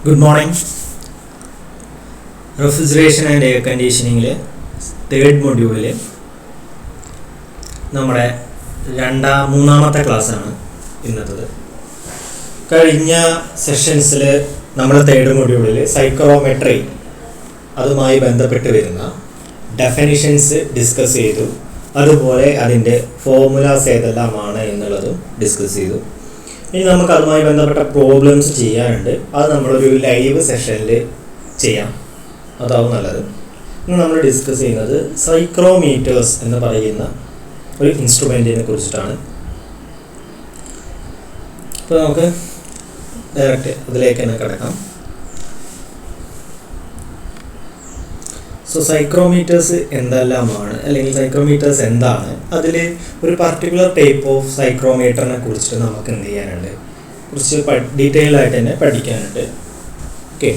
Good morning. Refrigeration and air conditioning third module നമ്മുടെ മൂന്നാമത്തെ ക്ലാസ്സാണ് ഇന്നത്തത്. കഴിഞ്ഞ സെഷൻസിൽ നമ്മൾ തേർഡ് മൊഡ്യൂളിൽ സൈക്രോമെട്രി അതുമായി ബന്ധപ്പെട്ട് വരുന്ന ഡെഫിനിഷൻസ് ഡിസ്കസ് ചെയ്തു. അതുപോലെ അതിൻ്റെ ഫോർമുലാസ് ഏതെല്ലാമാണ് എന്നുള്ളതും ഡിസ്കസ് ചെയ്തു. ഇനി നമുക്ക് അതുമായി ബന്ധപ്പെട്ട പ്രോബ്ലംസ് ചെയ്യാനുണ്ട്. അത് നമ്മളൊരു ലൈവ് സെഷനിൽ ചെയ്യാം, അതാവും നല്ലത്. ഇന്ന് നമ്മൾ ഡിസ്കസ് ചെയ്യുന്നത് സൈക്രോമീറ്റേഴ്സ് എന്ന് പറയുന്ന ഒരു ഇൻസ്ട്രുമെൻറ്റിനെ കുറിച്ചിട്ടാണ്. അപ്പോൾ നമുക്ക് ഡയറക്റ്റ് അതിലേക്ക് തന്നെ കിടക്കാം. സോ സൈക്രോമീറ്റേഴ്സ് എന്തെല്ലാമാണ്, അല്ലെങ്കിൽ സൈക്രോമീറ്റേഴ്സ് എന്താണ്, അതിൽ ഒരു പർട്ടിക്കുലർ ടൈപ്പ് ഓഫ് സൈക്രോമീറ്ററിനെ കുറിച്ചിട്ട് നമുക്ക് എന്ത് ചെയ്യാനുണ്ട്, കുറച്ച് ഡീറ്റെയിൽ ആയിട്ട് തന്നെ പഠിക്കാനുണ്ട്. Okay,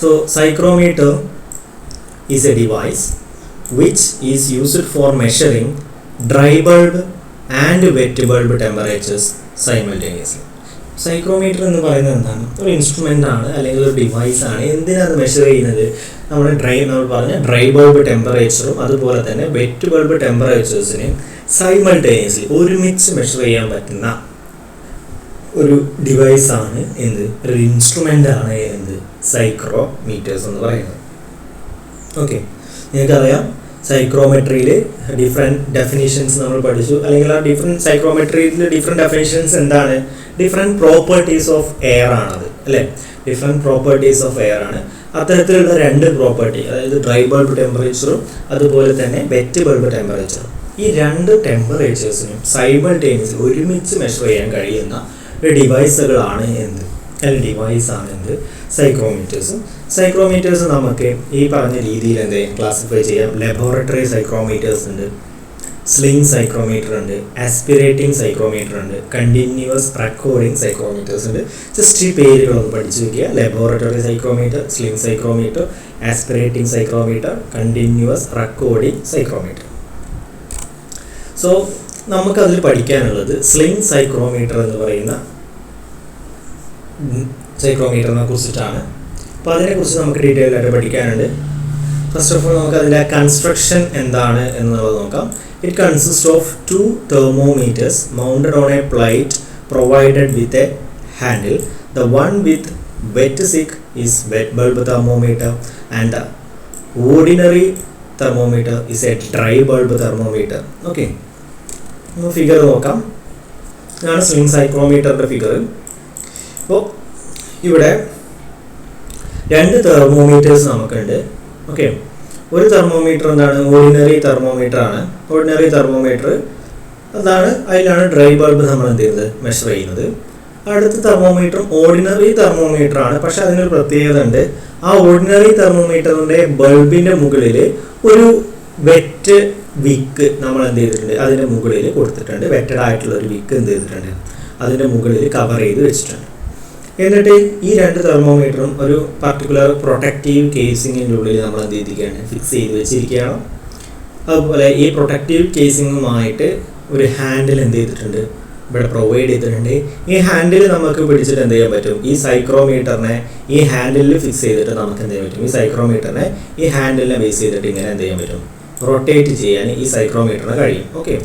so സൈക്രോമീറ്റർ is A device which is used for measuring dry bulb and wet bulb temperatures simultaneously. സൈക്രോമീറ്റർ എന്ന് പറയുന്നത് എന്താണ്? ഒരു ഇൻസ്ട്രുമെൻ്റ് ആണ്, അല്ലെങ്കിൽ ഒരു ഡിവൈസ് ആണ്. എന്തിനാണ് മെഷർ ചെയ്യുന്നത്? നമ്മൾ പറഞ്ഞ ഡ്രൈ ബൾബ് ടെമ്പറേച്ചറും അതുപോലെ തന്നെ വെറ്റ് ബൾബ് ടെമ്പറേച്ചേഴ്സിനെയും സൈമൾട്ടേനിയസ്ലി ഒരുമിച്ച് മെഷർ ചെയ്യാൻ പറ്റുന്ന ഒരു ഡിവൈസാണ് എന്ത്, ഒരു ഇൻസ്ട്രുമെൻ്റ് ആണ് എന്ത്, സൈക്രോമീറ്റേഴ്സ് എന്ന് പറയുന്നത്. ഓക്കെ, നിങ്ങൾക്കറിയാം സൈക്രോമെട്രിയിൽ ഡിഫറെൻറ്റ് ഡെഫിനേഷൻസ് നമ്മൾ പഠിച്ചു, അല്ലെങ്കിൽ ആ സൈക്രോമെട്രിയിൽ ഡിഫറെൻറ്റ് ഡെഫിനേഷൻസ് എന്താണ്? ഡിഫറെൻറ്റ് പ്രോപ്പർട്ടീസ് ഓഫ് എയർ ആണത്, അല്ലേ? ഡിഫറെൻറ്റ് പ്രോപ്പർട്ടീസ് ഓഫ് എയർ ആണ്. അത്തരത്തിലുള്ള രണ്ട് പ്രോപ്പർട്ടി, അതായത് ഡ്രൈ ബൾബ് ടെമ്പറേച്ചറും അതുപോലെ തന്നെ വെറ്റ് ബൾബ് ടെമ്പറേച്ചറും, ഈ രണ്ട് ടെമ്പറേച്ചേഴ്സിനും സൈമൾട്ടേനിയസ്ലി ഒരുമിച്ച് മെഷർ ചെയ്യാൻ കഴിയുന്ന ഒരു ഡിവൈസുകളാണ് എന്ത്, അല്ലെങ്കിൽ ഡിവൈസാണ് എന്ത്, സൈക്രോമീറ്റേഴ്സ്. സൈക്രോമീറ്റേഴ്സ് നമുക്ക് ഈ പറഞ്ഞ രീതിയിൽ എന്ത് ക്ലാസിഫൈ ചെയ്യാം. ലബോറട്ടറി സൈക്രോമീറ്റേഴ്സ് ഉണ്ട്, സ്ലിംഗ് സൈക്രോമീറ്റർ ഉണ്ട്, ആസ്പിറേറ്റിംഗ് സൈക്രോമീറ്റർ ഉണ്ട്, കണ്ടിന്യൂസ് റെക്കോർഡിംഗ് സൈക്രോമീറ്റേഴ്സ് ഉണ്ട്. ജസ്റ്റ് ഈ പേരുകളൊന്ന് പഠിച്ചു വയ്ക്കുക. Laboratory psychrometer, sling psychrometer, aspirating psychrometer, continuous recording psychrometer. So നമുക്കതിൽ പഠിക്കാനുള്ളത് സ്ലിംഗ് സൈക്രോമീറ്റർ എന്ന് പറയുന്ന സൈക്രോമീറ്ററിനെ കുറിച്ചിട്ടാണ്. അപ്പോൾ അതിനെക്കുറിച്ച് നമുക്ക് ഡീറ്റെയിൽ ആയിട്ട് പഠിക്കാനുണ്ട്. ഫസ്റ്റ് ഓഫ് ഓൾ നമുക്ക് അതിൻ്റെ കൺസ്ട്രക്ഷൻ എന്താണ് എന്നുള്ളത് നോക്കാം. It consist of 2 thermometers mounted on a plate provided with a handle. The one with wet stick is wet bulb thermometer and the ordinary thermometer is a dry bulb thermometer. Okay, നമുക്ക് figure നോക്കാം. ഇതാണ് sling സൈക്രോമീറ്ററിൻ്റെ figure. അപ്പോൾ ഇവിടെ 2 thermometers നമുക്കുണ്ട്. Okay, ഒരു thermometer എന്താണ്, ordinary thermometer ആണ്. Ordinary thermometer അതാണ്, അതിലാണ് ഡ്രൈ ബൾബ് നമ്മൾ എന്ത് ചെയ്യുന്നത്, മെഷർ ചെയ്യുന്നത്. അടുത്ത തെർമോമീറ്ററും ഓർഡിനറി തെർമോമീറ്റർ ആണ്. പക്ഷെ അതിനൊരു പ്രത്യേകത ഉണ്ട്. ആ ഓർഡിനറി തെർമോമീറ്ററിൻ്റെ ബൾബിൻ്റെ മുകളിൽ ഒരു വെറ്റ് വിക്ക് നമ്മൾ എന്ത് ചെയ്തിട്ടുണ്ട്, അതിൻ്റെ മുകളിൽ കൊടുത്തിട്ടുണ്ട്. വെറ്റഡ് ആയിട്ടുള്ള ഒരു വിക്ക് എന്ത് ചെയ്തിട്ടുണ്ട്, അതിൻ്റെ മുകളിൽ കവർ ചെയ്ത് വെച്ചിട്ടുണ്ട്. എന്നിട്ട് ഈ 2 തെർമോമീറ്ററും ഒരു പർട്ടിക്കുലർ പ്രൊട്ടക്റ്റീവ് കേസിങ്ങിൻ്റെ ഉള്ളിൽ നമ്മൾ എന്ത് ചെയ്തിരിക്കുകയാണ്, ഫിക്സ് ചെയ്ത് വെച്ചിരിക്കുകയാണ്. അതുപോലെ ഈ പ്രൊട്ടക്റ്റീവ് കേസിങ്ങുമായിട്ട് ഒരു ഹാൻഡിൽ എന്ത് ചെയ്തിട്ടുണ്ട്, ഇവിടെ പ്രൊവൈഡ് ചെയ്തിട്ടുണ്ട്. ഈ ഹാൻഡിൽ നമുക്ക് പിടിച്ചിട്ട് എന്ത് ചെയ്യാൻ പറ്റും, ഈ സൈക്രോമീറ്ററിനെ ഈ ഹാൻഡിലിൽ ഫിക്സ് ചെയ്തിട്ട് നമുക്ക് എന്ത് ചെയ്യാൻ പറ്റും, ഈ സൈക്രോമീറ്ററിനെ ഈ ഹാൻഡിലിനെ ബേസ് ചെയ്തിട്ട് ഇങ്ങനെ എന്ത് ചെയ്യാൻ പറ്റും, റൊട്ടേറ്റ് ചെയ്യാൻ ഈ സൈക്രോമീറ്ററിന് കഴിയും. Okay,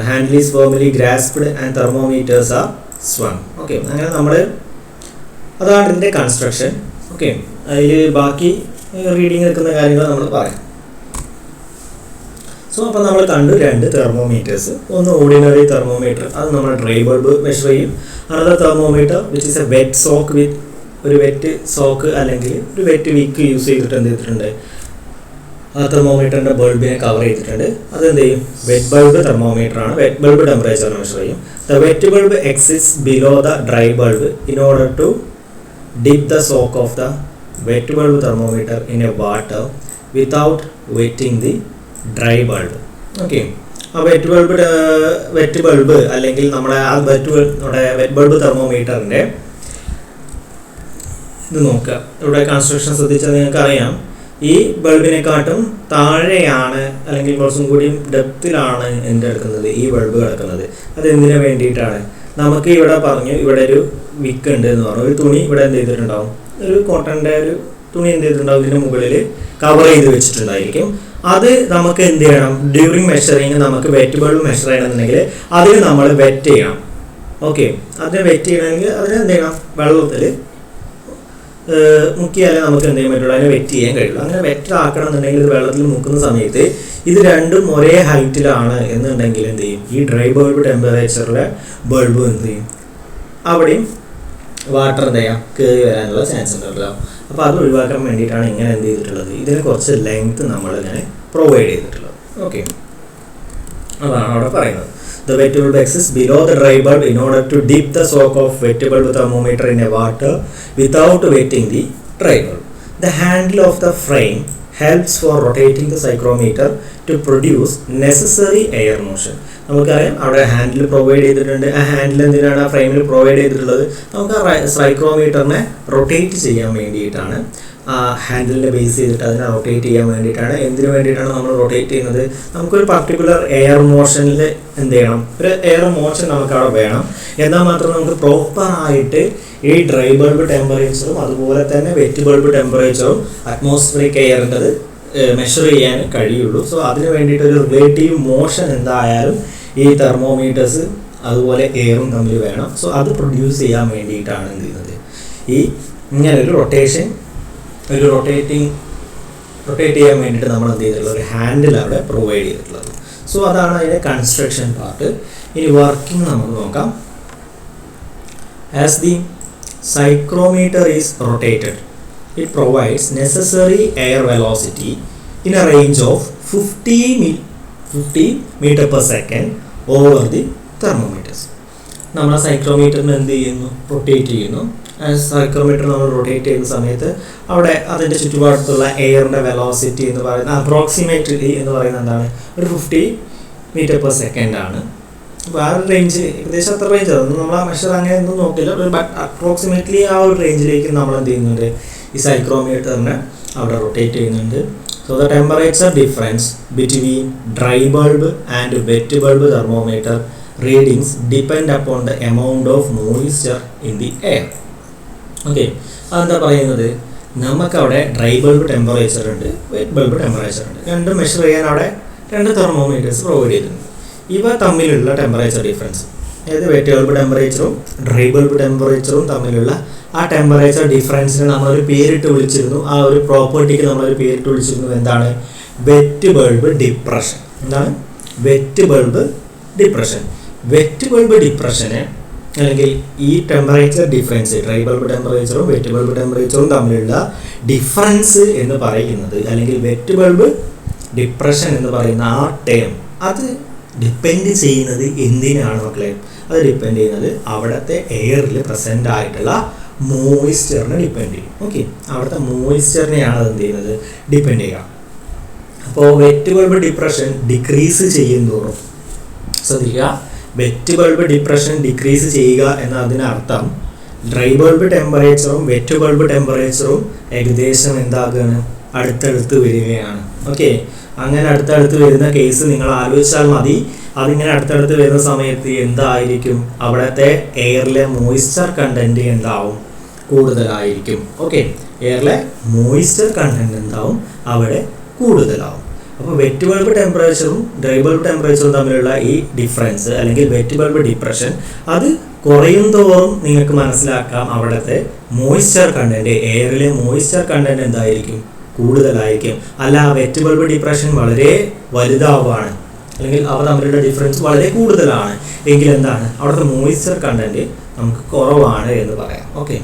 handle is formally grasped and thermometers are swung. Okay, അങ്ങനെ നമ്മൾ അതാണ് ഇതിൻ്റെ കൺസ്ട്രക്ഷൻ. ഓക്കെ, അതിൽ ബാക്കി റീഡിങ് എടുക്കുന്ന കാര്യങ്ങൾ നമ്മൾ പറയാം. സോ അപ്പോൾ നമ്മൾ കണ്ടു 2 തെർമോമീറ്റേഴ്സ്. ഒന്ന് ഓർഡിനറി തെർമോമീറ്റർ, അത് നമ്മൾ ഡ്രൈ ബൾബ് മെഷർ ചെയ്യും. Another thermometer which is a wet sock with ഒരു വെറ്റ് സോക്ക് അല്ലെങ്കിൽ ഒരു വെറ്റ് വിക്ക് യൂസ് ചെയ്തിട്ട് എന്ത് ചെയ്തിട്ടുണ്ട്, ആ തെർമോമീറ്ററിൻ്റെ ബൾബിനെ കവർ ചെയ്തിട്ടുണ്ട്. അതെന്ത് ചെയ്യും, വെറ്റ് ബൾബ് തെർമോമീറ്റർ ആണ്. വെറ്റ് ബൾബ് ടെമ്പറേച്ചർ മെഷർ ചെയ്യും. The wet bulb exist below the dry bulb in order to dip the sock of the wet bulb thermometer in a water without wetting the dry bulb. Okay, ആ wet bulb അല്ലെങ്കിൽ നമ്മുടെ ആ wet bulb തെർമോമീറ്ററിൻ്റെ ഇത് നോക്കുക. ഇവിടെ construction ശ്രദ്ധിച്ചാൽ നിങ്ങൾക്ക് അറിയാം, ഈ ബൾബിനെക്കാട്ടും താഴെയാണ് അല്ലെങ്കിൽ കുറച്ചും കൂടി ഡെപ്തിലാണ് എൻ്റെ എടുക്കുന്നത് ഈ ബൾബ് കിടക്കുന്നത്. അതെന്തിനു വേണ്ടിയിട്ടാണ്? നമുക്ക് ഇവിടെ പറഞ്ഞു, ഇവിടെ ഒരു വിക്ക് ഉണ്ട് എന്ന് പറഞ്ഞു. ഒരു തുണി ഇവിടെ എന്ത് ചെയ്തിട്ടുണ്ടാവും, ഒരു കോട്ടൻ്റെ ഒരു തുണി എന്ത് ചെയ്തിട്ടുണ്ടാവും, ഇതിൻ്റെ മുകളിൽ കവർ ചെയ്ത് വെച്ചിട്ടുണ്ടായിരിക്കും. അത് നമുക്ക് എന്ത് ചെയ്യണം, ഡ്യൂറിങ് മെഷറിങ് നമുക്ക് വെറ്റ് ബൾബ് മെഷർ ചെയ്യണമെന്നുണ്ടെങ്കിൽ അതിന് നമ്മൾ വെറ്റ് ചെയ്യണം. ഓക്കെ, അതിനെ വെറ്റ് ചെയ്യണമെങ്കിൽ അതിന് എന്ത് ചെയ്യണം, വെള്ളത്തിൽ മുക്കിയാലേ നമുക്ക് എന്ത് ചെയ്യാൻ പറ്റുള്ളൂ, അതിനെ വെറ്റ് ചെയ്യാൻ കഴിയുള്ളൂ. അങ്ങനെ വെറ്റ് ആക്കണം എന്നുണ്ടെങ്കിൽ ഇത് വെള്ളത്തിൽ മുക്കുന്ന സമയത്ത് ഇത് രണ്ടും ഒരേ ഹൈറ്റിലാണ് എന്നുണ്ടെങ്കിൽ എന്ത് ചെയ്യും, ഈ ഡ്രൈ ബൾബ് ടെമ്പറേച്ചറിലെ ബൾബ് എന്ത് ചെയ്യും, അവിടെയും വാട്ടർ എന്ത് ചെയ്യാം, കയറി വരാനുള്ള ചാൻസ് ഉണ്ടല്ലോ. അപ്പോൾ അത് ഒഴിവാക്കാൻ വേണ്ടിയിട്ടാണ് ഇങ്ങനെ എന്ത് ചെയ്തിട്ടുള്ളത്, ഇതിന് കുറച്ച് ലെങ്ത് നമ്മൾ ഇങ്ങനെ പ്രൊവൈഡ് ചെയ്തിട്ടുള്ളത്. ഓക്കെ, അതാണ് അവിടെ പറയുന്നത്. The wet bulb exists below the dry bulb in order to dip the sock of wet bulb thermometer in a water without wetting the dry bulb. The handle of the frame helps for rotating the psychrometer to produce necessary air motion. നമുക്കറിയാം അവിടെ handle provide ചെയ്തിട്ടുണ്ട്. ആ handle എന്തിനാണ് ആ ഫ്രെയിമിൽ provide ചെയ്തിട്ടുള്ളത്, നമുക്ക് ആ സൈക്രോമീറ്ററിനെ റൊട്ടേറ്റ് ചെയ്യാൻ വേണ്ടിയിട്ടാണ്. ആ ഹാൻഡിലിനെ ബേസ് ചെയ്തിട്ട് അതിനെ റൊട്ടേറ്റ് ചെയ്യാൻ വേണ്ടിയിട്ടാണ്. എന്തിനു വേണ്ടിയിട്ടാണ് നമ്മൾ റൊട്ടേറ്റ് ചെയ്യുന്നത്, നമുക്കൊരു പർട്ടിക്കുലർ എയർ മോഷനിൽ എന്ത് ചെയ്യണം, ഒരു എയർ മോഷൻ നമുക്ക് അവിടെ വേണം. എന്നാൽ മാത്രം നമുക്ക് പ്രോപ്പറായിട്ട് ഈ ഡ്രൈ ബൾബ് ടെമ്പറേച്ചറും അതുപോലെ തന്നെ വെറ്റ് ബൾബ് ടെമ്പറേച്ചറും അറ്റ്മോസ്ഫിയറിക് എയറിൻ്റെത് മെഷർ ചെയ്യാൻ കഴിയുള്ളൂ. സോ അതിന് വേണ്ടിയിട്ട് ഒരു റിലേറ്റീവ് മോഷൻ എന്തായാലും ഈ തെർമോമീറ്റേഴ്സ് അതുപോലെ എയറും തമ്മിൽ വേണം. സോ അത് പ്രൊഡ്യൂസ് ചെയ്യാൻ വേണ്ടിയിട്ടാണ് എന്ത് ചെയ്യുന്നത്, ഈ ഇങ്ങനൊരു റൊട്ടേറ്റ് ചെയ്യാൻ വേണ്ടിയിട്ട് നമ്മൾ എന്ത് ചെയ്തിട്ടുള്ളത്, ഒരു ഹാൻഡിൽ അവിടെ പ്രൊവൈഡ് ചെയ്തിട്ടുള്ളത്. സോ അതാണ് അതിൻ്റെ കൺസ്ട്രക്ഷൻ പാർട്ട്. ഇനി വർക്കിംഗ് നമുക്ക് നോക്കാം. As the psychrometer is rotated, it provides necessary air velocity in a range of 50 meter per second over the thermometers. നമ്മൾ സൈക്രോമീറ്ററിന് എന്ത് ചെയ്യുന്നു, റൊട്ടേറ്റ് ചെയ്യുന്നു. സൈക്രോമീറ്റർ നമ്മൾ റൊട്ടേറ്റ് ചെയ്യുന്ന സമയത്ത് അവിടെ അതിൻ്റെ ചുറ്റുപാടത്തുള്ള എയറിൻ്റെ വെലോസിറ്റി എന്ന് പറയുന്നത് അപ്രോക്സിമേറ്റ്ലി എന്ന് പറയുന്നത് എന്താണ്, ഒരു 50 മീറ്റർ പെർ സെക്കൻഡ് ആണ്. അപ്പോൾ ആ ഒരു റേഞ്ച് ഏകദേശം അത്ര റേഞ്ച്, അതൊന്നും നമ്മൾ ആ മെഷർ അങ്ങനെ ഒന്നും നോക്കില്ല, ബട്ട് അപ്രോക്സിമേറ്റ്ലി ആ ഒരു റേഞ്ചിലേക്ക് നമ്മൾ എന്ത് ചെയ്യുന്നുണ്ട്, ഈ സൈക്രോമീറ്ററിനെ അവിടെ റൊട്ടേറ്റ് ചെയ്യുന്നുണ്ട്. So the temperature difference between dry bulb and wet bulb thermometer readings depend upon the amount of moisture in the air. Okay, അതെന്താ പറയുന്നത്, നമുക്കവിടെ ഡ്രൈ ബൾബ് ടെമ്പറേച്ചർ ഉണ്ട്, വെറ്റ് ബൾബ് ടെമ്പറേച്ചർ ഉണ്ട്. രണ്ടും മെഷർ ചെയ്യാൻ അവിടെ 2 തെർമോമീറ്റേഴ്സ് പ്രൊവൈഡ് ചെയ്തിട്ടുണ്ട്. ഇവ തമ്മിലുള്ള ടെമ്പറേച്ചർ ഡിഫറൻസ്, അതായത് വെറ്റ് ബൾബ് ടെമ്പറേച്ചറും ഡ്രൈ ബൾബ് ടെമ്പറേച്ചറും തമ്മിലുള്ള ആ ടെമ്പറേച്ചർ ഡിഫറൻസിന് നമ്മളൊരു പേരിട്ട് വിളിച്ചിരുന്നു. ആ ഒരു പ്രോപ്പർട്ടിക്ക് നമ്മളൊരു പേരിട്ട് വിളിച്ചിരുന്നു. എന്താണ്, വെറ്റ് ബൾബ് ഡിപ്രഷൻ. എന്താണ് wet bulb depression? Wet bulb ഡിപ്രഷന് അല്ലെങ്കിൽ ഈ ടെമ്പറേച്ചർ ഡിഫറൻസ്, ഡ്രൈ ബൾബ് ടെമ്പറേച്ചറും വെറ്റ് ബൾബ് ടെമ്പറേച്ചറും തമ്മിലുള്ള ഡിഫറൻസ് എന്ന് പറയുന്നത്, അല്ലെങ്കിൽ വെറ്റ് ബൾബ് ഡിപ്രഷൻ എന്ന് പറയുന്ന ആ ടേം, അത് ഡിപ്പെൻഡ് ചെയ്യുന്നത് എന്തിനാണ് മക്കളെ? അത് ഡിപ്പെൻഡ് ചെയ്യുന്നത് അവിടുത്തെ എയറിൽ പ്രസൻ്റ് ആയിട്ടുള്ള മോയിസ്ചറിനെ ഡിപ്പെൻഡ് ചെയ്യും. ഓക്കെ, അവിടുത്തെ മോയിസ്ചറിനെയാണ് അത് എന്ത് ചെയ്യുന്നത്, ഡിപ്പെൻഡ് ചെയ്യുക. അപ്പോൾ വെറ്റ് ബൾബ് ഡിപ്രഷൻ ഡിക്രീസ് ചെയ്യുന്തോറും, ശ്രദ്ധിക്കുക, വെറ്റ് ബൾബ് ഡിപ്രഷൻ ഡിക്രീസ് ചെയ്യുക എന്നതിനർത്ഥം ഡ്രൈ ബൾബ് ടെമ്പറേച്ചറും വെറ്റ് ബൾബ് ടെമ്പറേച്ചറും ഏകദേശം എന്താകുകയാണ്, അടുത്തടുത്ത് വരികയാണ്. ഓക്കെ, അങ്ങനെ അടുത്തടുത്ത് വരുന്ന കേസ് നിങ്ങൾ ആലോചിച്ചാൽ മതി. അതിങ്ങനെ അടുത്തടുത്ത് വരുന്ന സമയത്ത് എന്തായിരിക്കും, അവിടുത്തെ എയറിലെ മോയിസ്ചർ കണ്ടന്റ് എന്താവും, കൂടുതലായിരിക്കും. ഓക്കെ, എയറിലെ മോയിസ്ചർ കണ്ടന്റ് എന്താവും, അവിടെ കൂടുതലാവും. അപ്പോൾ വെറ്റ് ബൾബ് ടെമ്പറേച്ചറും ഡ്രൈ ബൾബ് ടെമ്പറേച്ചറും തമ്മിലുള്ള ഈ ഡിഫറൻസ് അല്ലെങ്കിൽ വെറ്റ് ബൾബ് ഡിപ്രഷൻ അത് കുറയും തോറും നിങ്ങൾക്ക് മനസ്സിലാക്കാം അവിടുത്തെ മോയിസ്ചർ കണ്ടന്റ്, എയറിലെ മോയിസ്ചർ കണ്ടന്റ് എന്തായിരിക്കും, കൂടുതലായിരിക്കും. അല്ല, വെറ്റ് ബൾബ് ഡിപ്രഷൻ വളരെ വലുതാവുകയാണ് അല്ലെങ്കിൽ അവ തമ്മിലുള്ള ഡിഫറൻസ് വളരെ കൂടുതലാണ് എങ്കിൽ എന്താണ്, അവിടുത്തെ മോയിസ്ചർ കണ്ടന്റ് നമുക്ക് കുറവാണ് എന്ന് പറയാം. ഓക്കെ,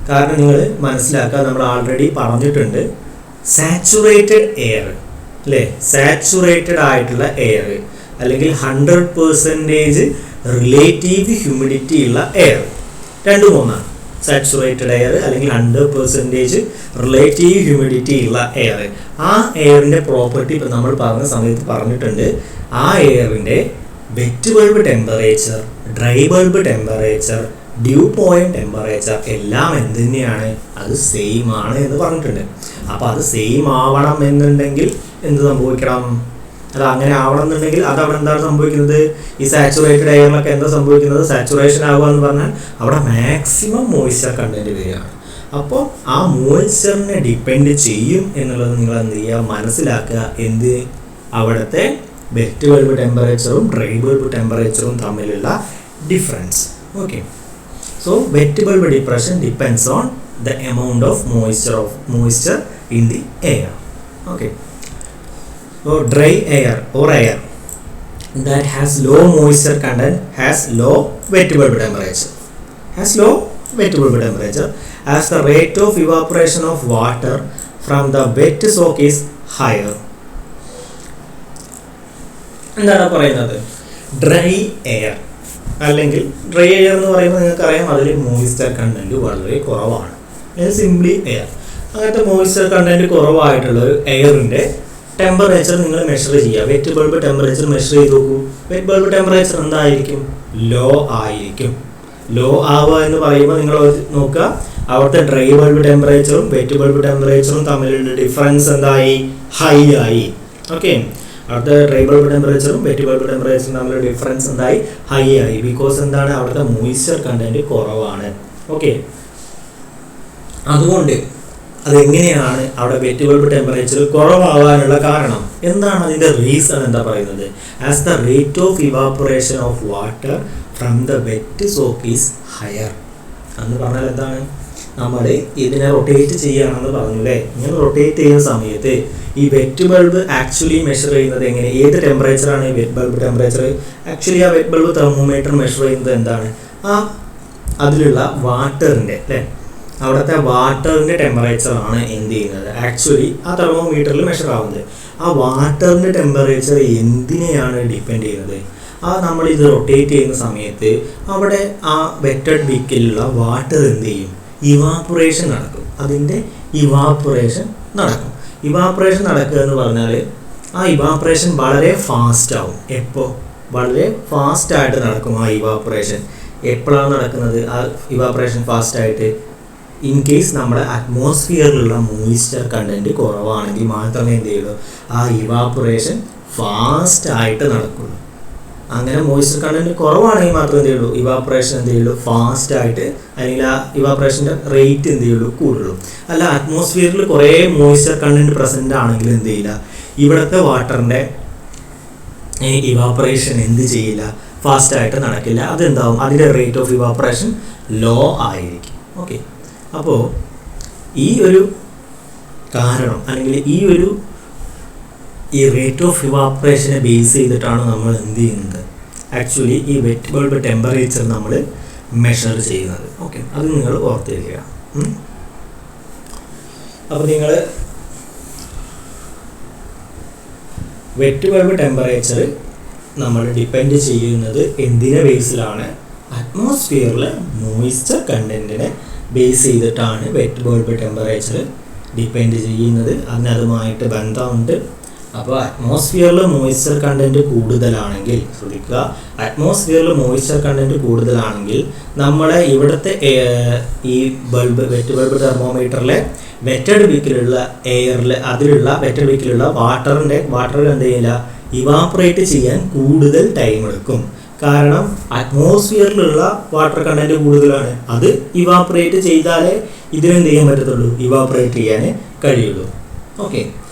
കാരണം നിങ്ങൾ മനസ്സിലാക്കുക, നമ്മൾ ആൾറെഡി പറഞ്ഞിട്ടുണ്ട്, സാച്ചുറേറ്റഡ് എയർ അല്ലേ, സാച്ചുറേറ്റഡ് ആയിട്ടുള്ള എയർ അല്ലെങ്കിൽ 100% റിലേറ്റീവ് ഹ്യൂമിഡിറ്റി ഉള്ള എയർ, രണ്ടും ഒന്നാണ്. സാച്ചുറേറ്റഡ് എയർ അല്ലെങ്കിൽ 100% റിലേറ്റീവ് ഹ്യൂമിഡിറ്റി ഉള്ള എയർ, ആ എയറിൻ്റെ പ്രോപ്പർട്ടി ഇപ്പം നമ്മൾ പറഞ്ഞ സമയത്ത് പറഞ്ഞിട്ടുണ്ട്. ആ എയറിൻ്റെ wet bulb temperature, dry bulb temperature, dew point temperature എല്ലാം എന്ത് തന്നെയാണ്, അത് സെയിം ആണ് എന്ന് പറഞ്ഞിട്ടുണ്ട്. അപ്പോൾ അത് സെയിം ആവണം എന്നുണ്ടെങ്കിൽ എന്ത് സംഭവിക്കണം, അത് അങ്ങനെ ആവണമെന്നുണ്ടെങ്കിൽ അത് അവിടെ എന്താണ് സംഭവിക്കുന്നത്, ഈ സാച്ചുറേറ്റഡ് എയറിലൊക്കെ എന്താ സംഭവിക്കുന്നത്, സാച്ചുറേഷൻ ആവുക എന്ന് പറഞ്ഞാൽ അവിടെ മാക്സിമം മോയ്സ്ചർ കണ്ടന്റ് വരികയാണ്. അപ്പോൾ ആ മോയ്സ്ചറിനെ ഡിപ്പെൻഡ് ചെയ്യും എന്നുള്ളത് നിങ്ങൾ എന്ത് ചെയ്യുക, മനസ്സിലാക്കുക. എന്ത്, അവിടുത്തെ വെറ്റ് ബൾബ് ടെമ്പറേച്ചറും ഡ്രൈ ബൾബ് ടെമ്പറേച്ചറും തമ്മിലുള്ള difference. Okay, so wet bulb depression depends on the amount of moisture in the air. Okay, so dry air or air that has low moisture content has low wet bulb temperature, as the rate of evaporation of water from the wet soak is higher. എന്താണ് പറയുന്നത്, dry air അല്ലെങ്കിൽ dry air എന്ന് പറയുമ്പോൾ നിങ്ങൾക്കറിയാം അതിൽ moisture content വളരെ കുറവാണ്. Simply air. അങ്ങനത്തെ മോയ്സ്ചർ കണ്ടന്റ് കുറവായിട്ടുള്ള ഒരു എയറിൻ്റെ ടെമ്പറേച്ചർ നിങ്ങൾ മെഷർ ചെയ്യുക. വെറ്റ് ബൾബ് ടെമ്പറേച്ചർ മെഷർ ചെയ്ത് നോക്കൂ. വെറ്റ് ബൾബ് ടെമ്പറേച്ചർ എന്തായിരിക്കും, ലോ ആയിരിക്കും. ലോ ആവുക എന്ന് പറയുമ്പോൾ നിങ്ങൾ നോക്കുക, അവിടുത്തെ ഡ്രൈ ബൾബ് ടെമ്പറേച്ചറും വെറ്റ് ബൾബ് ടെമ്പറേച്ചറും തമ്മിലുള്ള ഡിഫറൻസ് എന്തായി, ഹൈ ആയി. ഓക്കെ, അവിടുത്തെ ഡ്രൈ ബൾബ് ടെമ്പറേച്ചറും വെറ്റ് ബൾബ് ടെമ്പറേച്ചറും തമ്മിലുള്ള ഡിഫറൻസ് എന്തായി, ഹൈ ആയി. ബിക്കോസ് എന്താണ്, അവിടുത്തെ മോയ്സ്ചർ കണ്ടന്റ് കുറവാണ്. ഓക്കെ, അതുകൊണ്ട് അതെങ്ങനെയാണ് അവിടെ വെറ്റ് ബൾബ് ടെമ്പറേച്ചർ കുറവാകാനുള്ള കാരണം എന്താണ്, അതിൻ്റെ റീസൺ എന്താ പറയുന്നത്, as the rate of evaporation of water from the wet sock is higher എന്ന് പറഞ്ഞാൽ എന്താണ്, നമ്മൾ ഇതിനെ റൊട്ടേറ്റ് ചെയ്യുകയാണെന്ന് പറഞ്ഞു അല്ലേ. ഇങ്ങനെ റൊട്ടേറ്റ് ചെയ്യുന്ന സമയത്ത് ഈ വെറ്റ് ബൾബ് ആക്ച്വലി മെഷർ ചെയ്യുന്നത് എങ്ങനെ, ഏത് ടെമ്പറേച്ചറാണ് ഈ വെറ്റ് ബൾബ് ടെമ്പറേച്ചർ. ആക്ച്വലി ആ വെറ്റ് ബൾബ് തെർമോമീറ്റർ മെഷർ ചെയ്യുന്നത് എന്താണ്, ആ അതിലുള്ള വാട്ടറിൻ്റെ അല്ലേ, അവിടുത്തെ വാട്ടറിൻ്റെ ടെമ്പറേച്ചറാണ് എന്ത് ചെയ്യുന്നത്, ആക്ച്വലി ആ തെർമോമീറ്ററിൽ മെഷർ ആവുന്നത്. ആ വാട്ടറിൻ്റെ ടെമ്പറേച്ചർ എന്തിനെയാണ് ഡിപ്പെൻഡ് ചെയ്യുന്നത്, ആ നമ്മളിത് റൊട്ടേറ്റ് ചെയ്യുന്ന സമയത്ത് അവിടെ ആ വെറ്റഡ് വിക്കിലുള്ള വാട്ടർ എന്ത് ചെയ്യും, ഇവാപ്പറേഷൻ നടക്കും. അതിൻ്റെ ഇവാപ്പറേഷൻ നടക്കും. ഇവാപ്പറേഷൻ നടക്കുക എന്ന് പറഞ്ഞാൽ ആ ഇവാപ്പറേഷൻ വളരെ ഫാസ്റ്റ് ആവും. എപ്പോൾ, വളരെ ഫാസ്റ്റായിട്ട് നടക്കും ആ ഇവാപ്പറേഷൻ. എപ്പോഴാണ് നടക്കുന്നത് ആ ഇവാപ്പറേഷൻ ഫാസ്റ്റായിട്ട്, ഇൻ കേസ് നമ്മുടെ അറ്റ്മോസ്ഫിയറിലുള്ള മോയ്സ്ചർ കണ്ടൻറ്റ് കുറവാണെങ്കിൽ മാത്രമേ എന്ത് ചെയ്യുള്ളൂ, ആ ഇവാപ്പറേഷൻ ഫാസ്റ്റായിട്ട് നടക്കുള്ളൂ. അങ്ങനെ മോയ്സ്ചർ കണ്ടൻറ്റ് കുറവാണെങ്കിൽ മാത്രമേ എന്ത് ചെയ്യുള്ളൂ, ഇവാപ്പറേഷൻ എന്ത് ചെയ്യുള്ളൂ, ഫാസ്റ്റായിട്ട്, അല്ലെങ്കിൽ ആ ഇവാപ്പറേഷൻ്റെ റേറ്റ് എന്ത് ചെയ്യുള്ളൂ, കൂടുള്ളൂ. അല്ല അറ്റ്മോസ്ഫിയറിൽ കുറേ മോയ്സ്ചർ കണ്ടൻറ്റ് പ്രസൻ്റ് ആണെങ്കിൽ എന്ത് ചെയ്യില്ല, ഇവിടുത്തെ വാട്ടറിൻ്റെ ഇവാപ്പറേഷൻ എന്ത് ചെയ്യില്ല, ഫാസ്റ്റായിട്ട് നടക്കില്ല. അതെന്താവും, അതിൻ്റെ റേറ്റ് ഓഫ് ഇവാപ്പറേഷൻ ലോ ആയിരിക്കും. ഓക്കെ, അപ്പോൾ ഈ ഒരു കാരണം അല്ലെങ്കിൽ ഈ റേറ്റ് ഓഫ് ഇവാപ്പറേഷനെ ബേസ് ചെയ്തിട്ടാണ് നമ്മൾ എന്ത് ചെയ്യുന്നത്, ആക്ച്വലി ഈ വെറ്റ് ബൾബ് ടെമ്പറേച്ചർ നമ്മൾ മെഷർ ചെയ്യുന്നത്. ഓക്കെ, അത് നിങ്ങൾ ഓർത്തിരിക്കുക. അപ്പോൾ നിങ്ങൾ വെറ്റ് ബൾബ് ടെമ്പറേച്ചർ നമ്മൾ ഡിപ്പെൻഡ് ചെയ്യുന്നത് എന്തിനെ ബേസിലാണ്, അറ്റ്മോസ്ഫിയറിലെ മോയ്സ്ചർ കണ്ടൻറ്റിനെ ബേസ് ചെയ്തിട്ടാണ് വെറ്റ് ബൾബ് ടെമ്പറേച്ചർ ഡിപ്പെൻഡ് ചെയ്യുന്നത്. അതുമായിട്ട് ബന്ധമുണ്ട്. അപ്പോൾ അറ്റ്മോസ്ഫിയറിൽ മോയ്സ്ചർ കണ്ടൻറ്റ് കൂടുതലാണെങ്കിൽ, ശ്രദ്ധിക്കുക, അറ്റ്മോസ്ഫിയറിൽ മോയ്സ്ചർ കണ്ടൻറ്റ് കൂടുതലാണെങ്കിൽ നമ്മളെ ഇവിടുത്തെ ഈ ബൾബ് വെറ്റ് ബൾബ് തെർമോമീറ്ററിലെ വെറ്റഡ് വിക്കിലുള്ള എയറിൽ അതിലുള്ള വെറ്റഡ് വിക്കിലുള്ള വാട്ടർ എന്ത് ചെയ്യില്ല, ഇവാപ്പറേറ്റ് ചെയ്യാൻ കൂടുതൽ ടൈം എടുക്കും. കാരണം അറ്റ്മോസ്ഫിയറിലുള്ള വാട്ടർ കണ്ടന്റ് കൂടുതലാണ്. അത് ഇവാപ്പറേറ്റ് ചെയ്താലേ ഇതിനെന്ത് ചെയ്യാൻ പറ്റത്തുള്ളൂ, ഇവാപ്പറേറ്റ് ചെയ്യാൻ കഴിയുള്ളൂ. ഓക്കെ,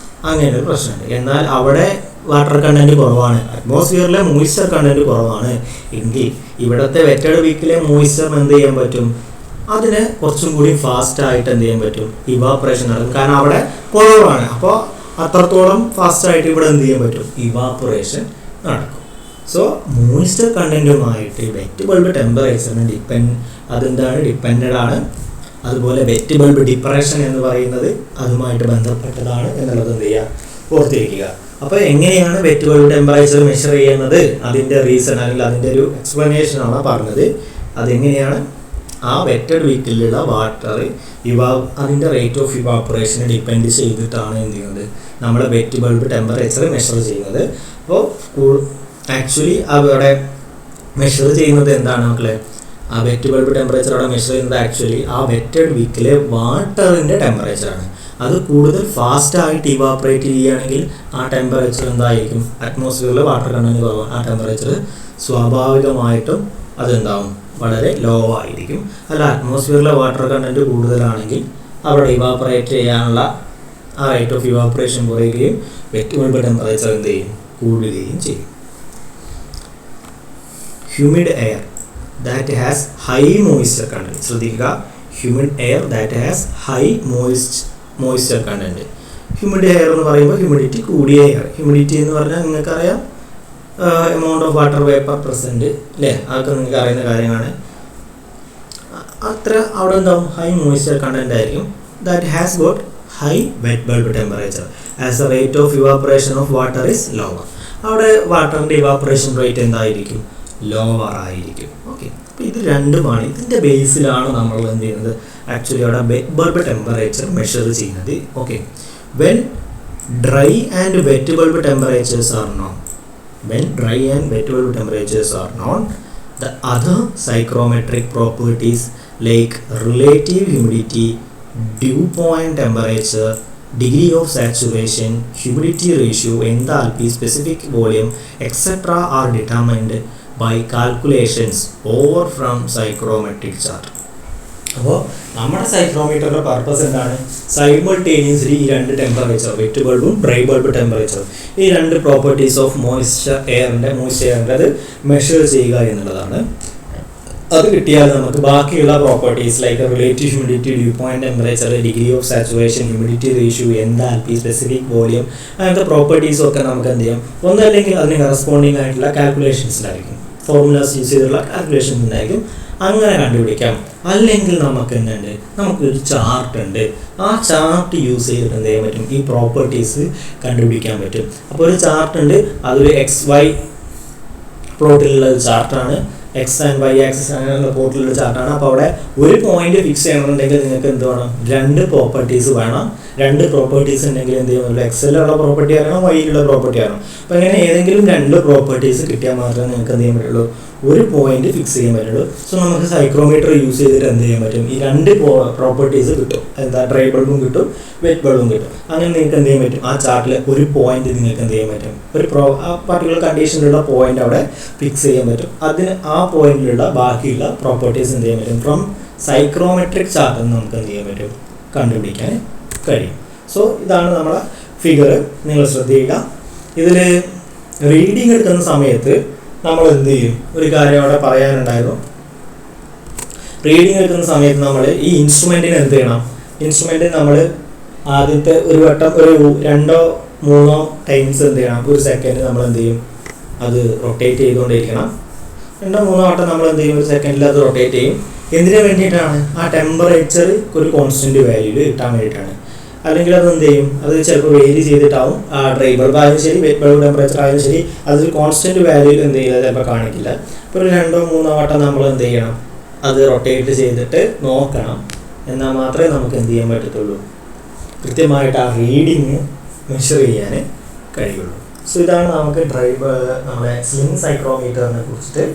അങ്ങനെ ഒരു പ്രശ്നമുണ്ട്. എന്നാൽ അവിടെ വാട്ടർ കണ്ടന്റ് കുറവാണ്, അറ്റ്മോസ്ഫിയറിലെ മോയ്സ്ചർ കണ്ടന്റ് കുറവാണ് എങ്കിൽ ഇവിടുത്തെ വെറ്റഡ് വീക്കിലെ മോയ്സ്ചർ എന്ത് ചെയ്യാൻ പറ്റും, അതിന് കുറച്ചും കൂടി ഫാസ്റ്റായിട്ട് എന്ത് ചെയ്യാൻ പറ്റും, ഇവാപ്പറേഷൻ നടക്കും. കാരണം അവിടെ കുറവാണ്. അപ്പോൾ അത്രത്തോളം ഫാസ്റ്റായിട്ട് ഇവിടെ എന്ത് ചെയ്യാൻ പറ്റും, ഇവാപ്പറേഷൻ നടക്കും. സോ മോയ്സ്ചർ കണ്ടൻറ്റുമായിട്ട് വെറ്റ് ബൾബ് ടെമ്പറേച്ചറിന് അതെന്താണ്, ഡിപ്പെൻഡഡ് ആണ്. അതുപോലെ വെറ്റ് ബൾബ് ഡിപ്രഷൻ എന്ന് പറയുന്നത് അതുമായിട്ട് ബന്ധപ്പെട്ടതാണ് എന്നുള്ളത് എന്ത് ചെയ്യുക, ഓർത്തിരിക്കുക. അപ്പോൾ എങ്ങനെയാണ് വെറ്റ് ബൾബ് ടെമ്പറേച്ചർ മെഷർ ചെയ്യുന്നത്, അതിൻ്റെ റീസൺ അല്ലെങ്കിൽ അതിൻ്റെ ഒരു എക്സ്പ്ലനേഷനാണ് പറഞ്ഞത്. അതെങ്ങനെയാണ്, ആ വെറ്റഡ് വീക്കിലുള്ള വാട്ടർ അതിൻ്റെ റേറ്റ് ഓഫ് ഇവാപ്പറേഷനെ ഡിപ്പെൻഡ് ചെയ്തിട്ടാണ് എന്ത് ചെയ്യുന്നത്, നമ്മൾ വെറ്റ് ബൾബ് ടെമ്പറേച്ചർ മെഷർ ചെയ്യുന്നത്. അപ്പോൾ ആക്ച്വലി അവിടെ മെഷർ ചെയ്യുന്നത് എന്താണ് മക്കളെ, ആ വെറ്റ് ബൾബ് ടെമ്പറേച്ചർ അവിടെ മെഷർ ചെയ്യുന്നത് ആക്ച്വലി ആ വെറ്റഡ് വീക്കിലെ വാട്ടറിൻ്റെ ടെമ്പറേച്ചറാണ്. അത് കൂടുതൽ ഫാസ്റ്റായിട്ട് ഇവാപ്പറേറ്റ് ചെയ്യുകയാണെങ്കിൽ ആ ടെമ്പറേച്ചർ എന്തായിരിക്കും, അറ്റ്മോസ്ഫിയറിൽ വാട്ടർ കണ്ടന്റ് കുറവാണ്, ആ ടെമ്പറേച്ചർ സ്വാഭാവികമായിട്ടും അതെന്താവും, വളരെ ലോ ആയിരിക്കും. അല്ല അറ്റ്മോസ്ഫിയറിലെ വാട്ടർ കണ്ടന്റ് കൂടുതലാണെങ്കിൽ അവിടെ ഇവാപ്പറേറ്റ് ചെയ്യാനുള്ള ആ റേറ്റ് ഓഫ് ഇവാപ്പറേഷൻ കുറയുകയും വെറ്റ് ബൾബ് ടെമ്പറേച്ചർ എന്ത് ചെയ്യും, കൂടുകയും ചെയ്യും. Humid air that has high moisture content. ശ്രദ്ധിക്കുക, humid air that has high moisture content. Humid air എന്ന് പറയുമ്പോൾ ഹ്യൂമിഡിറ്റി കൂടിയ എയർ. ഹ്യൂമിഡിറ്റി എന്ന് പറഞ്ഞാൽ നിങ്ങൾക്കറിയാം, amount of water vapour present അല്ലേ, അതൊക്കെ നിങ്ങൾക്ക് അറിയുന്ന കാര്യമാണ്. അത്ര അവിടെ എന്താവും, ഹൈ മോയ്സ്ചർ കണ്ടന്റ് ആയിരിക്കും. That has got high wet bulb temperature as a rate of evaporation of water is lower. അവിടെ വാട്ടറിൻ്റെ ഇവാപ്പറേഷൻ റേറ്റ് എന്തായിരിക്കും, ലോവർ ആയിരിക്കും. ഓക്കെ, അപ്പോൾ ഇത് രണ്ടുമാണ്, ഇതിൻ്റെ ബേസിലാണ് നമ്മൾ എന്ത് ചെയ്യുന്നത്, ആക്ച്വലി അവിടെ വെറ്റ് ബൾബ് ടെമ്പറേച്ചർ മെഷർ ചെയ്യുന്നത്. Okay, when dry and wet bulb temperatures are known, when dry and wet bulb temperatures are known, the other psychrometric properties like relative humidity, dew point temperature, degree of saturation, humidity ratio, enthalpy, specific volume, etc. are determined by calculations over from psychrometric chart. അപ്പോൾ നമ്മുടെ സൈക്രോമീറ്ററിൻ്റെ purpose എന്താണ്, simultaneously ഈ രണ്ട് temperature, wet ബൾബും dry bulb temperature, ഈ രണ്ട് properties of moisture എയറിൻ്റെ അത് measure ചെയ്യുക എന്നുള്ളതാണ്. അത് കിട്ടിയാൽ നമുക്ക് ബാക്കിയുള്ള properties like relative humidity, due point temperature, degree of saturation, humidity ratio, enthalpy, specific volume, അങ്ങനത്തെ പ്രോപ്പർട്ടീസും ഒക്കെ നമുക്ക് എന്ത് ചെയ്യാം, ഒന്നല്ലെങ്കിൽ അതിന് കറസ്പോണ്ടിങ് ആയിട്ടുള്ള കാൽക്കുലേഷൻസിലായിരിക്കും, ഫോർമുലാസ് യൂസ് ചെയ്തുള്ള കാൽക്കുലേഷൻസ് ഉണ്ടായിരിക്കും, അങ്ങനെ കണ്ടുപിടിക്കാം. അല്ലെങ്കിൽ നമുക്ക് എന്തുണ്ട്, നമുക്കൊരു ചാർട്ട് ഉണ്ട്, ആ ചാർട്ട് യൂസ് ചെയ്തിട്ട് എന്ത് ചെയ്യാൻ പറ്റും, ഈ പ്രോപ്പർട്ടീസ് കണ്ടുപിടിക്കാൻ പറ്റും. അപ്പോൾ ഒരു ചാർട്ട് ഉണ്ട്, അതൊരു XY പ്ലോട്ടിലുള്ള ഒരു ചാർട്ടാണ്, എക്സ് ആൻഡ് വൈ ആക്സിസ് അങ്ങനെയുള്ള പ്ലോട്ടിലുള്ള ചാർട്ടാണ്. അപ്പോൾ അവിടെ ഒരു പോയിന്റ് ഫിക്സ് ചെയ്യണമെന്നുണ്ടെങ്കിൽ നിങ്ങൾക്ക് എന്ത് വേണം, രണ്ട് പ്രോപ്പർട്ടീസ് വേണം. രണ്ട് പ്രോപ്പർട്ടീസ് ഉണ്ടെങ്കിൽ എന്ത് ചെയ്യുമല്ലോ, എക്സിലുള്ള പ്രോപ്പർട്ടി അറിയണം, വൈയിലുള്ള പ്രോപ്പർട്ടി അറിയണം. അപ്പോൾ ഇങ്ങനെ ഏതെങ്കിലും രണ്ട് പ്രോപ്പർട്ടീസ് കിട്ടിയാൽ മാത്രമേ നിങ്ങൾക്ക് എന്ത് ചെയ്യാൻ പറ്റുള്ളൂ, ഒരു പോയിന്റ് ഫിക്സ് ചെയ്യാൻ പറ്റുള്ളൂ. സോ നമുക്ക് സൈക്രോമീറ്റർ യൂസ് ചെയ്തിട്ട് എന്ത് ചെയ്യാൻ പറ്റും, ഈ രണ്ട് പ്രോപ്പർട്ടീസ് കിട്ടും. എന്താ, ഡ്രൈ ബൾബും കിട്ടും, വെറ്റ് ബൾബും കിട്ടും. അങ്ങനെ നിങ്ങൾക്ക് എന്ത് ചെയ്യാൻ പറ്റും, ആ ചാർട്ടിൽ ഒരു പോയിന്റ് നിങ്ങൾക്ക് എന്ത് ചെയ്യാൻ പറ്റും, ഒരു പർട്ടിക്കുലർ കണ്ടീഷനിലുള്ള പോയിന്റ് അവിടെ ഫിക്സ് ചെയ്യാൻ പറ്റും. അതിന് ആ പോയിന്റിലുള്ള ബാക്കിയുള്ള പ്രോപ്പർട്ടീസ് എന്ത് ചെയ്യാൻ പറ്റും, ഫ്രം സൈക്രോമെട്രിക് ചാർട്ടിൽ നിന്ന് നമുക്ക് എന്ത് ചെയ്യാൻ പറ്റും, കണ്ടുപിടിക്കാൻ കഴിയും. സോ ഇതാണ് നമ്മളെ ഫിഗർ, നിങ്ങൾ ശ്രദ്ധിക്കുക. ഇതിൽ റീഡിങ് എടുക്കുന്ന സമയത്ത് നമ്മൾ എന്ത് ചെയ്യും, ഒരു കാര്യം അവിടെ പറയാനുണ്ടായിരുന്നു. റീഡിങ് എടുക്കുന്ന സമയത്ത് നമ്മൾ ഈ ഇൻസ്ട്രുമെൻറ്റിന് എന്ത് ചെയ്യണം, ഇൻസ്ട്രുമെൻറ്റ് നമ്മൾ ആദ്യത്തെ ഒരു വട്ടം ഒരു 2-3 ടൈംസ് എന്ത് ചെയ്യണം, ഒരു സെക്കൻഡ് നമ്മൾ എന്ത് ചെയ്യും, അത് റൊട്ടേറ്റ് ചെയ്തുകൊണ്ടിരിക്കണം. 2-3 വട്ടം നമ്മൾ എന്ത് ചെയ്യും, ഒരു സെക്കൻഡിൽ അത് റൊട്ടേറ്റ് ചെയ്യും. എന്തിനു വേണ്ടിയിട്ടാണ്, ആ ടെമ്പറേച്ചർ ഒരു കോൺസ്റ്റൻറ്റ് വാല്യൂവിൽ കിട്ടാൻ വേണ്ടിയിട്ടാണ്. അല്ലെങ്കിൽ അത് എന്ത് ചെയ്യും, അത് ചിലപ്പോൾ വേരി ചെയ്തിട്ടാവും, ഡ്രൈ ബൾബ് ആയാലും ശരി വെറ്റ് ബൾബ് ടെമ്പറേച്ചർ ആയാലും ശരി, അതൊരു കോൺസ്റ്റൻറ്റ് വാല്യൂവിൽ എന്ത് ചെയ്യുക ചിലപ്പോൾ കാണിക്കില്ല. ഇപ്പോൾ ഒരു 2-3 വട്ടം നമ്മൾ എന്ത് ചെയ്യണം, അത് റൊട്ടേറ്റ് ചെയ്തിട്ട് നോക്കണം. എന്നാൽ മാത്രമേ നമുക്ക് എന്ത് ചെയ്യാൻ പറ്റത്തുള്ളൂ, കൃത്യമായിട്ട് ആ റീഡിങ് മെഷർ ചെയ്യാൻ കഴിയുള്ളൂ. സോ ഇതാണ് നമുക്ക് നമ്മുടെ സ്ലിംഗ് സൈക്രോമീറ്ററിനെ കുറിച്ചിട്ട്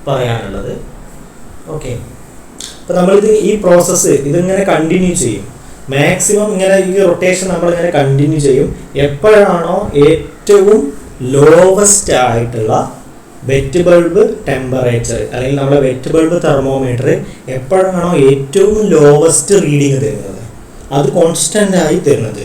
പറയാനുള്ളത്. ഓക്കെ, അപ്പോൾ നമ്മളിത് ഈ പ്രോസസ്സ് ഇതിങ്ങനെ കണ്ടിന്യൂ ചെയ്യും. മാക്സിമം ഇങ്ങനെ ഈ റൊട്ടേഷൻ നമ്മളിങ്ങനെ കണ്ടിന്യൂ ചെയ്യും. എപ്പോഴാണോ ഏറ്റവും ലോവസ്റ്റ് ആയിട്ടുള്ള വെറ്റ് ബൾബ് ടെമ്പറേച്ചർ അല്ലെങ്കിൽ നമ്മുടെ വെറ്റ് ബൾബ് തെർമോമീറ്റർ എപ്പോഴാണോ ഏറ്റവും ലോവസ്റ്റ് റീഡിങ് തരുന്നത്, അത് കോൺസ്റ്റൻ്റ് ആയി തരുന്നത്,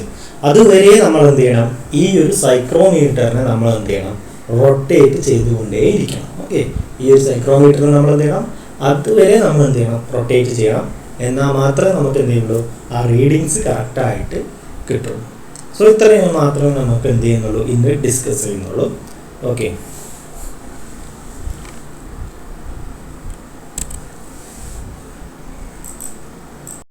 അതുവരെ നമ്മൾ എന്ത് ചെയ്യണം, ഈ ഒരു സൈക്രോമീറ്ററിനെ നമ്മൾ എന്ത് ചെയ്യണം, റൊട്ടേറ്റ് ചെയ്തുകൊണ്ടേയിരിക്കണം. ഓക്കെ, ഈ ഒരു സൈക്രോമീറ്ററിനെ നമ്മൾ എന്ത് ചെയ്യണം, അതുവരെ നമ്മൾ എന്ത് ചെയ്യണം, റൊട്ടേറ്റ് ചെയ്യണം. എന്നാൽ മാത്രമേ നമുക്ക് എന്ത് ചെയ്യുള്ളൂ, ആ റീഡിങ്സ് കറക്റ്റായിട്ട് കിട്ടുള്ളൂ. സോ ഇത്രയും മാത്രമേ നമുക്ക് എന്ത് ചെയ്യുന്നുള്ളൂ, ഇന്ന് ഡിസ്കസ് ചെയ്യുന്നുള്ളൂ. ഓക്കെ.